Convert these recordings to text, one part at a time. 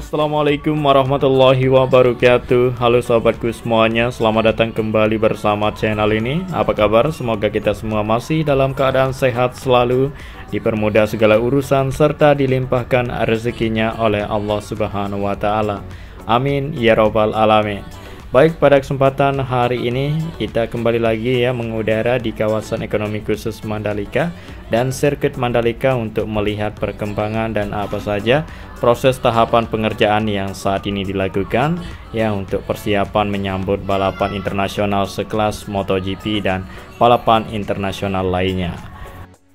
Assalamualaikum warahmatullahi wabarakatuh. Halo sahabatku semuanya, selamat datang kembali bersama channel ini. Apa kabar? Semoga kita semua masih dalam keadaan sehat selalu, dipermudah segala urusan, serta dilimpahkan rezekinya oleh Allah Subhanahu wa Ta'ala. Amin ya Rabbal Alamin. Baik, pada kesempatan hari ini kita kembali lagi mengudara di kawasan ekonomi khusus Mandalika dan sirkuit Mandalika untuk melihat perkembangan dan apa saja proses tahapan pengerjaan yang saat ini dilakukan untuk persiapan menyambut balapan internasional sekelas MotoGP dan balapan internasional lainnya.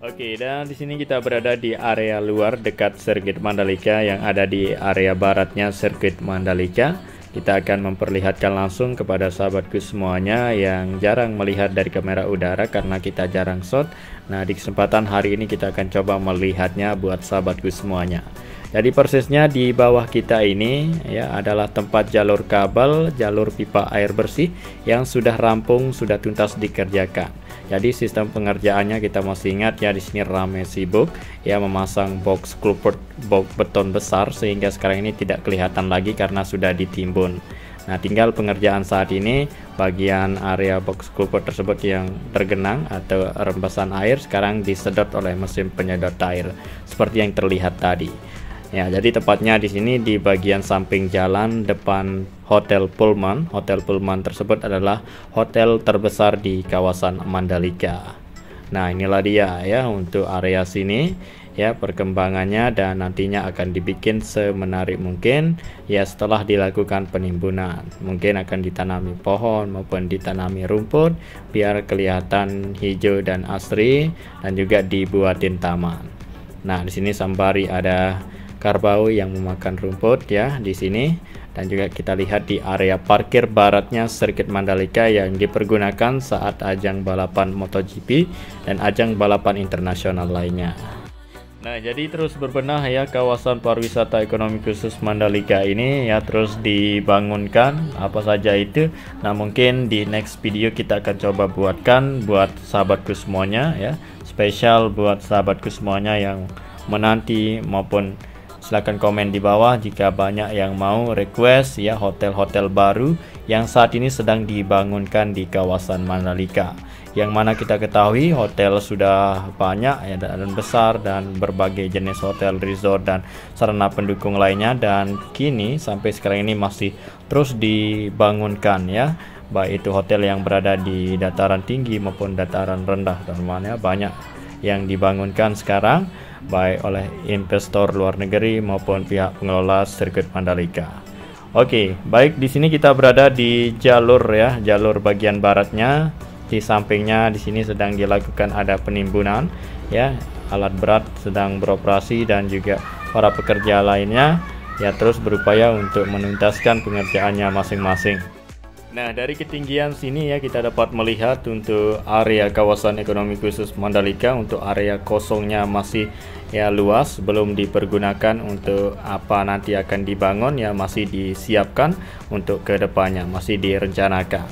Oke, dan di sini kita berada di area luar dekat sirkuit Mandalika yang ada di area baratnya sirkuit Mandalika. Kita akan memperlihatkan langsung kepada sahabatku semuanya yang jarang melihat dari kamera udara karena kita jarang shot. Nah, di kesempatan hari ini kita akan coba melihatnya buat sahabatku semuanya. Jadi persisnya di bawah kita ini adalah tempat jalur kabel, jalur pipa air bersih yang sudah rampung, sudah tuntas dikerjakan. Jadi sistem pengerjaannya kita masih ingat di sini ramai sibuk memasang box culvert, box beton besar sehingga sekarang ini tidak kelihatan lagi karena sudah ditimbun. Nah, tinggal pengerjaan saat ini bagian area box culvert tersebut yang tergenang atau rembesan air sekarang disedot oleh mesin penyedot air seperti yang terlihat tadi. Jadi tepatnya di sini di bagian samping jalan depan Hotel Pullman. Hotel Pullman tersebut adalah hotel terbesar di kawasan Mandalika. Nah, inilah dia untuk area sini perkembangannya, dan nantinya akan dibikin semenarik mungkin setelah dilakukan penimbunan. Mungkin akan ditanami pohon maupun ditanami rumput biar kelihatan hijau dan asri, dan juga dibuatin taman. Nah, di sini sambari ada karbau yang memakan rumput di sini, dan juga kita lihat di area parkir baratnya sirkuit Mandalika yang dipergunakan saat ajang balapan MotoGP dan ajang balapan internasional lainnya. Nah, jadi terus berbenah kawasan pariwisata ekonomi khusus Mandalika ini terus dibangunkan apa saja itu. Nah, mungkin di next video kita akan coba buatkan buat sahabatku semuanya spesial buat sahabatku semuanya yang menanti, maupun silahkan komen di bawah jika banyak yang mau request hotel-hotel baru yang saat ini sedang dibangunkan di kawasan Mandalika, yang mana kita ketahui hotel sudah banyak dan besar, dan berbagai jenis hotel, resort, dan sarana pendukung lainnya, dan kini sampai sekarang ini masih terus dibangunkan baik itu hotel yang berada di dataran tinggi maupun dataran rendah, teman-teman banyak yang dibangunkan sekarang baik oleh investor luar negeri maupun pihak pengelola sirkuit Mandalika. Oke, baik, di sini kita berada di jalur jalur bagian baratnya. Di sampingnya di sini sedang dilakukan ada penimbunan alat berat sedang beroperasi, dan juga para pekerja lainnya terus berupaya untuk menuntaskan pengerjaannya masing-masing. Nah, dari ketinggian sini kita dapat melihat untuk area kawasan ekonomi khusus Mandalika. Untuk area kosongnya masih luas, belum dipergunakan untuk apa nanti akan dibangun, masih disiapkan untuk kedepannya, masih direncanakan.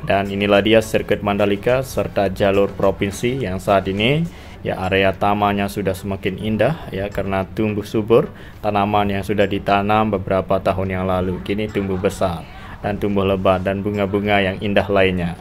Dan inilah dia sirkuit Mandalika serta jalur provinsi yang saat ini area tamannya sudah semakin indah karena tumbuh subur. Tanaman yang sudah ditanam beberapa tahun yang lalu kini tumbuh besar dan tumbuh lebat, dan bunga-bunga yang indah lainnya.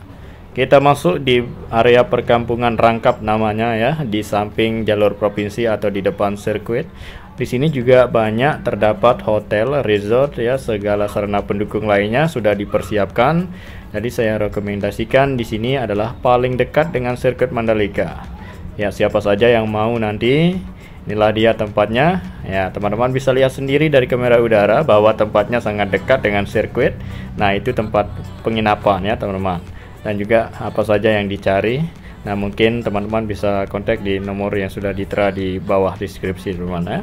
Kita masuk di area perkampungan Rangkap namanya di samping jalur provinsi atau di depan sirkuit. Di sini juga banyak terdapat hotel, resort segala sarana pendukung lainnya sudah dipersiapkan. Jadi saya rekomendasikan di sini adalah paling dekat dengan sirkuit Mandalika. Siapa saja yang mau nanti, inilah dia tempatnya. Teman-teman bisa lihat sendiri dari kamera udara bahwa tempatnya sangat dekat dengan sirkuit. Nah, itu tempat penginapan teman-teman, dan juga apa saja yang dicari. Nah, mungkin teman-teman bisa kontak di nomor yang sudah ditera di bawah deskripsi, teman-teman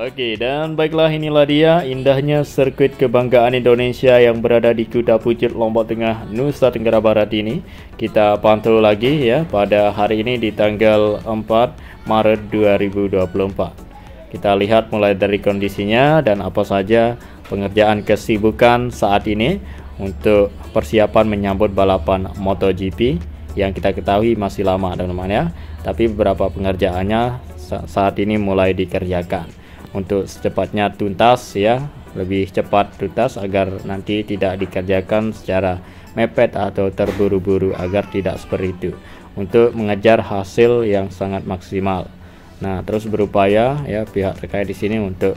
Oke, dan baiklah, inilah dia indahnya sirkuit kebanggaan Indonesia yang berada di Kuta Pucut, Lombok Tengah, Nusa Tenggara Barat ini. Kita pantau lagi pada hari ini di tanggal 4 Maret 2024. Kita lihat mulai dari kondisinya dan apa saja pengerjaan kesibukan saat ini untuk persiapan menyambut balapan MotoGP yang kita ketahui masih lama, teman-teman tapi beberapa pengerjaannya saat ini mulai dikerjakan untuk secepatnya tuntas lebih cepat tuntas agar nanti tidak dikerjakan secara mepet atau terburu-buru, agar tidak seperti itu, untuk mengejar hasil yang sangat maksimal. Nah, terus berupaya ya pihak terkait di sini untuk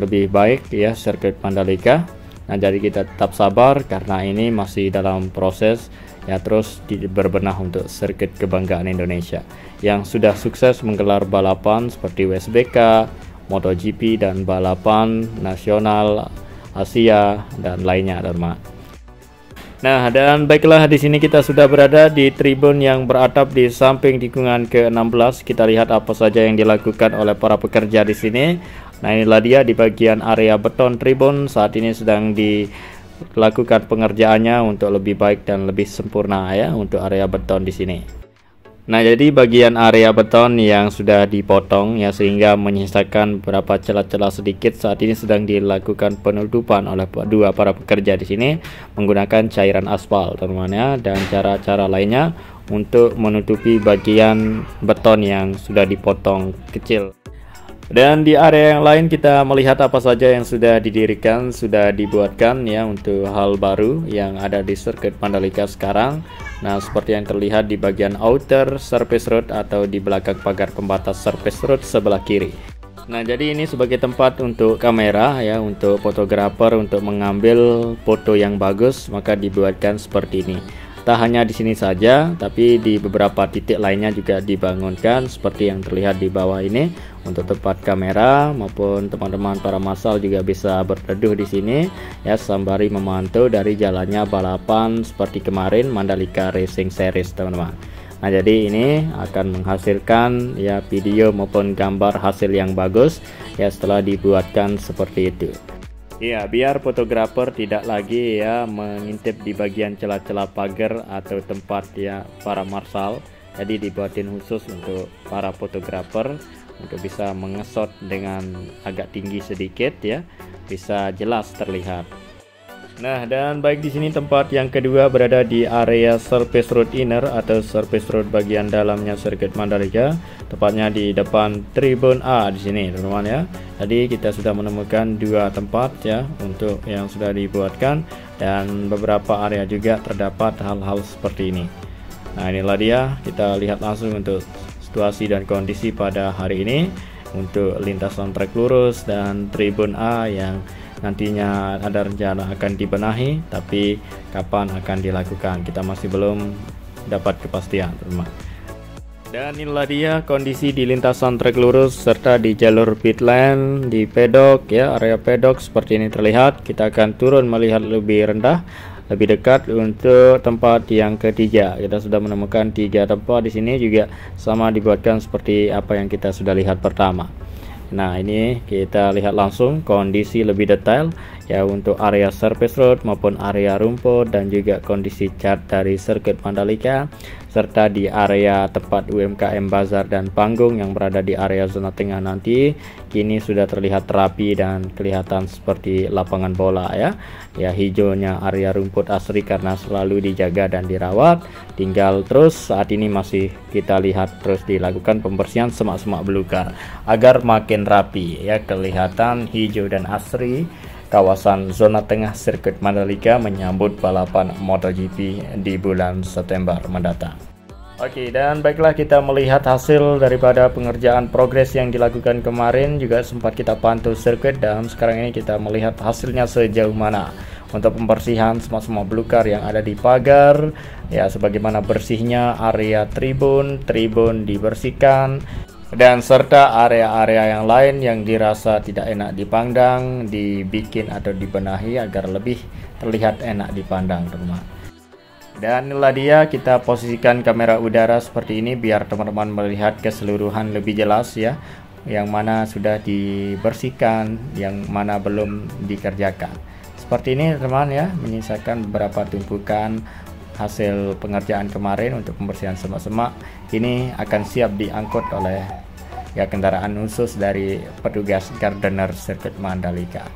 lebih baik ya sirkuit Mandalika. Nah, jadi kita tetap sabar karena ini masih dalam proses ya, terus berbenah untuk sirkuit kebanggaan Indonesia yang sudah sukses menggelar balapan seperti WSBK, MotoGP, dan balapan nasional Asia dan lainnya, teman-teman. Nah, dan baiklah, di sini kita sudah berada di tribun yang beratap di samping tikungan ke-16. Kita lihat apa saja yang dilakukan oleh para pekerja di sini. Nah, inilah dia di bagian area beton tribun. Saat ini sedang dilakukan pengerjaannya untuk lebih baik dan lebih sempurna ya untuk area beton di sini. Nah, jadi bagian area beton yang sudah dipotong ya sehingga menyisakan beberapa celah-celah sedikit, saat ini sedang dilakukan penutupan oleh para pekerja di sini menggunakan cairan aspal, teman-teman ya, dan cara-cara lainnya untuk menutupi bagian beton yang sudah dipotong kecil. Dan di area yang lain kita melihat apa saja yang sudah didirikan, sudah dibuatkan ya untuk hal baru yang ada di sirkuit Mandalika sekarang. Nah, seperti yang terlihat di bagian outer surface road atau di belakang pagar pembatas surface road sebelah kiri. Nah, jadi ini sebagai tempat untuk kamera ya, untuk fotografer untuk mengambil foto yang bagus, maka dibuatkan seperti ini. Tak hanya di sini saja, tapi di beberapa titik lainnya juga dibangunkan seperti yang terlihat di bawah ini untuk tempat kamera, maupun teman-teman para massal juga bisa berteduh di sini ya sembari memantau dari jalannya balapan seperti kemarin Mandalika Racing Series, teman-teman. Nah, jadi ini akan menghasilkan ya video maupun gambar hasil yang bagus ya setelah dibuatkan seperti itu. Ya, biar fotografer tidak lagi ya mengintip di bagian celah-celah pagar atau tempat ya para marshal. Jadi dibuatin khusus untuk para fotografer untuk bisa mengesot dengan agak tinggi sedikit ya, bisa jelas terlihat. Nah, dan baik di sini tempat yang kedua berada di area surface road inner atau surface road bagian dalamnya sirkuit Mandalika, tepatnya di depan tribun A di sini, teman-teman ya. Jadi kita sudah menemukan dua tempat ya untuk yang sudah dibuatkan, dan beberapa area juga terdapat hal-hal seperti ini. Nah, inilah dia, kita lihat langsung untuk situasi dan kondisi pada hari ini untuk lintasan trek lurus dan tribun A yang nantinya ada rencana akan dibenahi, tapi kapan akan dilakukan kita masih belum dapat kepastian, teman-teman. Dan inilah dia kondisi di lintasan trek lurus serta di jalur pit lane, di pedok ya, area pedok seperti ini terlihat. Kita akan turun melihat lebih rendah, lebih dekat untuk tempat yang ketiga. Kita sudah menemukan 3 tempat di sini juga sama dibuatkan seperti apa yang kita sudah lihat pertama. Nah, ini kita lihat langsung kondisi lebih detail ya untuk area surface road maupun area rumput, dan juga kondisi cat dari sirkuit Mandalika, serta di area tempat UMKM Bazar dan panggung yang berada di area zona tengah nanti kini sudah terlihat rapi dan kelihatan seperti lapangan bola ya. Ya, hijaunya area rumput asri karena selalu dijaga dan dirawat. Tinggal terus saat ini masih kita lihat terus dilakukan pembersihan semak-semak belukar agar makin rapi ya, kelihatan hijau dan asri kawasan zona tengah sirkuit Mandalika menyambut balapan MotoGP di bulan September mendatang. Oke, dan baiklah, kita melihat hasil daripada pengerjaan progres yang dilakukan kemarin, juga sempat kita pantau sirkuit, dan sekarang ini kita melihat hasilnya sejauh mana untuk pembersihan semak-semak belukar yang ada di pagar ya, sebagaimana bersihnya area tribun dibersihkan, dan serta area-area yang lain yang dirasa tidak enak dipandang dibikin atau dibenahi agar lebih terlihat enak dipandang, teman-teman. Dan inilah dia, kita posisikan kamera udara seperti ini biar teman-teman melihat keseluruhan lebih jelas ya, yang mana sudah dibersihkan, yang mana belum dikerjakan. Seperti ini, teman ya, menyisakan beberapa tumpukan hasil pengerjaan kemarin untuk pembersihan semak-semak. Ini akan siap diangkut oleh ya kendaraan khusus dari petugas gardener sirkuit Mandalika.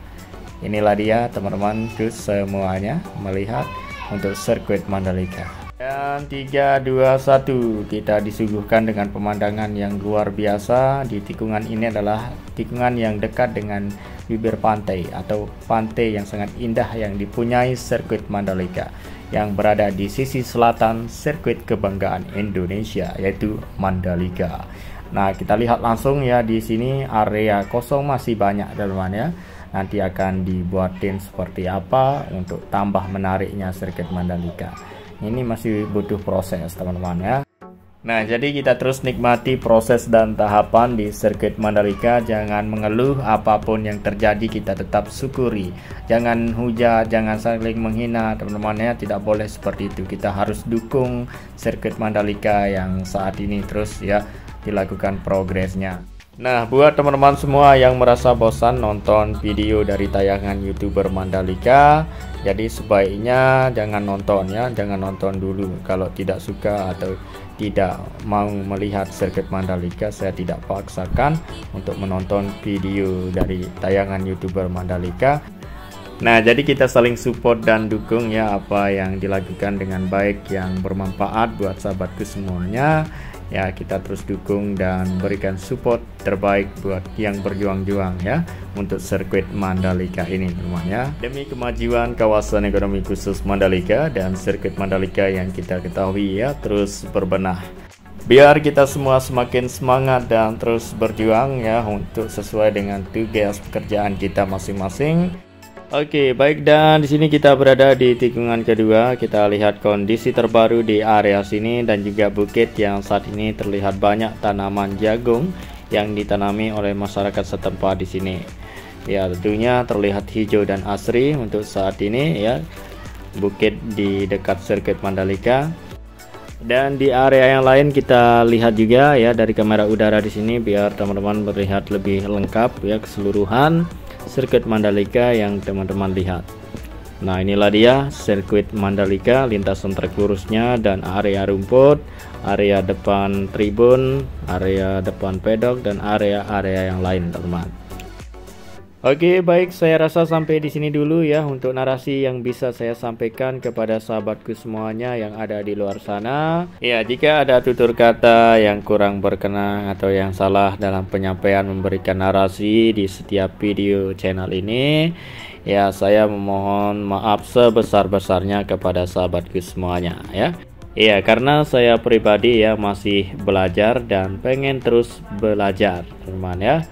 Inilah dia, teman-teman semuanya, melihat untuk sirkuit Mandalika. Dan 3, 2, 1, kita disuguhkan dengan pemandangan yang luar biasa. Di tikungan ini adalah tikungan yang dekat dengan bibir pantai atau pantai yang sangat indah yang dipunyai sirkuit Mandalika yang berada di sisi selatan sirkuit kebanggaan Indonesia, yaitu Mandalika. Nah, kita lihat langsung ya, di sini area kosong masih banyak teman-teman ya. Nanti akan dibuatin seperti apa untuk tambah menariknya sirkuit Mandalika. Ini masih butuh proses teman-teman ya. Nah, jadi kita terus nikmati proses dan tahapan di sirkuit Mandalika. Jangan mengeluh apapun yang terjadi, kita tetap syukuri. Jangan hujat, jangan saling menghina teman-teman ya. Tidak boleh seperti itu. Kita harus dukung sirkuit Mandalika yang saat ini terus ya dilakukan progresnya. Nah, buat teman-teman semua yang merasa bosan nonton video dari tayangan YouTuber Mandalika, jadi sebaiknya jangan nonton ya, jangan nonton dulu. Kalau tidak suka atau tidak mau melihat sirkuit Mandalika, saya tidak paksakan untuk menonton video dari tayangan YouTuber Mandalika. Nah, jadi kita saling support dan dukung ya apa yang dilakukan dengan baik, yang bermanfaat buat sahabatku semuanya. Ya, kita terus dukung dan berikan support terbaik buat yang berjuang-juang ya untuk sirkuit Mandalika ini teman-teman ya. Demi kemajuan kawasan ekonomi khusus Mandalika dan sirkuit Mandalika yang kita ketahui ya terus berbenah. Biar kita semua semakin semangat dan terus berjuang ya untuk sesuai dengan tugas pekerjaan kita masing-masing. Oke, baik, dan di sini kita berada di tikungan kedua. Kita lihat kondisi terbaru di area sini dan juga bukit yang saat ini terlihat banyak tanaman jagung yang ditanami oleh masyarakat setempat di sini. Ya, tentunya terlihat hijau dan asri untuk saat ini ya. Bukit di dekat sirkuit Mandalika. Dan di area yang lain kita lihat juga ya dari kamera udara di sini biar teman-teman melihat lebih lengkap ya keseluruhan sirkuit Mandalika yang teman-teman lihat. Nah, inilah dia sirkuit Mandalika, lintasan trek lurusnya dan area rumput, area depan tribun, area depan pedok dan area-area yang lain teman-teman. Oke, baik, saya rasa sampai di sini dulu ya untuk narasi yang bisa saya sampaikan kepada sahabatku semuanya yang ada di luar sana. Ya, jika ada tutur kata yang kurang berkenan atau yang salah dalam penyampaian memberikan narasi di setiap video channel ini, ya saya memohon maaf sebesar-besarnya kepada sahabatku semuanya ya. Iya, karena saya pribadi ya masih belajar dan pengen terus belajar, teman ya.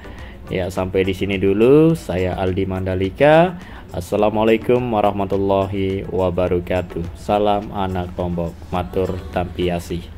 Ya, sampai di sini dulu. Saya Aldi Mandalika. Assalamualaikum warahmatullahi wabarakatuh. Salam anak tombok, matur tampiasi.